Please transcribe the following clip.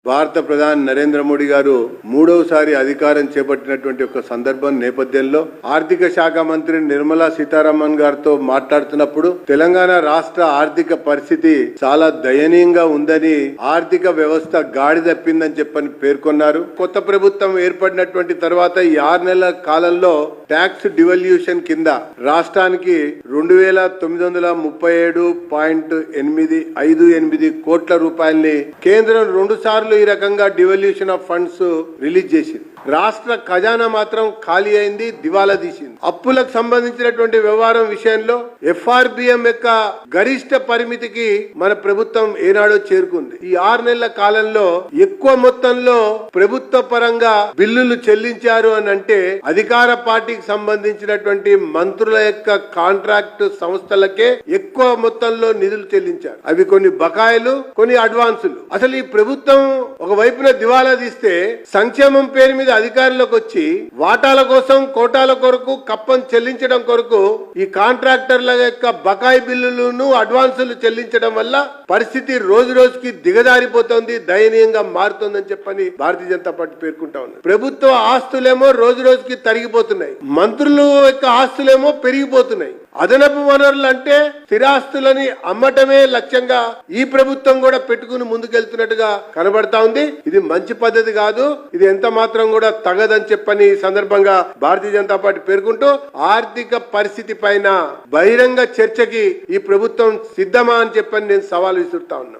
భారత ప్రధాని నరేంద్ర మోడీ గారు మూడవసారి అధికారం చేపట్టినటువంటి ఒక సందర్భం నేపథ్యంలో ఆర్థిక శాఖ మంత్రి నిర్మలా సీతారామన్ గారితో మాట్లాడుతున్నప్పుడు తెలంగాణ రాష్ట్ర ఆర్థిక పరిస్థితి చాలా దయనీయంగా ఉందని, ఆర్థిక వ్యవస్థ గాడి తప్పిందని చెప్పని పేర్కొన్నారు. కొత్త ప్రభుత్వం ఏర్పడినటువంటి తర్వాత ఈ 6 నెలల కాలంలో ట్యాక్స్ డివల్యూషన్ కింద రాష్ట్రానికి 2937.858 కోట్ల రూపాయల్ని కేంద్రం 2 సార్లు ఈ రకంగా డివల్యూషన్ ఆఫ్ ఫండ్స్ రిలీజ్ చేసింది. రాష్ట్ర ఖజానా మాత్రం ఖాళీ అయింది, దివాలా తీసింది. అప్పులకు సంబంధించినటువంటి వ్యవహారం విషయంలో FRBM యొక్క గరిష్ట పరిమితికి మన ప్రభుత్వం ఏనాడో చేరుకుంది. ఈ 6 నెలల కాలంలో ఎక్కువ మొత్తంలో ప్రభుత్వ పరంగా బిల్లులు చెల్లించారు అని అంటే అధికార పార్టీకి సంబంధించినటువంటి మంత్రుల యొక్క కాంట్రాక్ట్ సంస్థలకే ఎక్కువ మొత్తంలో నిధులు చెల్లించారు. అవి కొన్ని బకాయిలు, కొన్ని అడ్వాన్సులు. అసలు ఈ ప్రభుత్వం ఒకవైపున దివాలా తీస్తే సంక్షేమం పేరు మీద అధికారంలోకి వచ్చి వాటాల కోసం, కోటాల కొరకు, కప్పం చెల్లించడం కొరకు ఈ కాంట్రాక్టర్ల యొక్క బకాయి బిల్లులను, అడ్వాన్సులు చెల్లించడం వల్ల పరిస్థితి రోజు రోజుకి దిగజారిపోతుంది, దయనీయంగా మారుతుందని చెప్పని భారతీయ జనతా పార్టీ పేర్కొంటా ఉంది. ప్రభుత్వ ఆస్తులేమో రోజు రోజుకి తరిగిపోతున్నాయి, మంత్రులు యొక్క ఆస్తులేమో పెరిగిపోతున్నాయి. అదనపు వనరులు అంటే స్థిరాస్తులని అమ్మటమే లక్ష్యంగా ఈ ప్రభుత్వం కూడా పెట్టుకుని ముందుకెళ్తున్నట్టుగా కనబడతా ఉంది. ఇది మంచి పద్ధతి కాదు, ఇది ఎంత మాత్రం కూడా తగదని చెప్పని ఈ సందర్భంగా భారతీయ జనతా పార్టీ పేర్కొంటూ ఆర్థిక పరిస్థితి పైన బహిరంగ చర్చకి ఈ ప్రభుత్వం సిద్ధమా అని చెప్పని నేను సవాల్ విసురుతా ఉన్నా.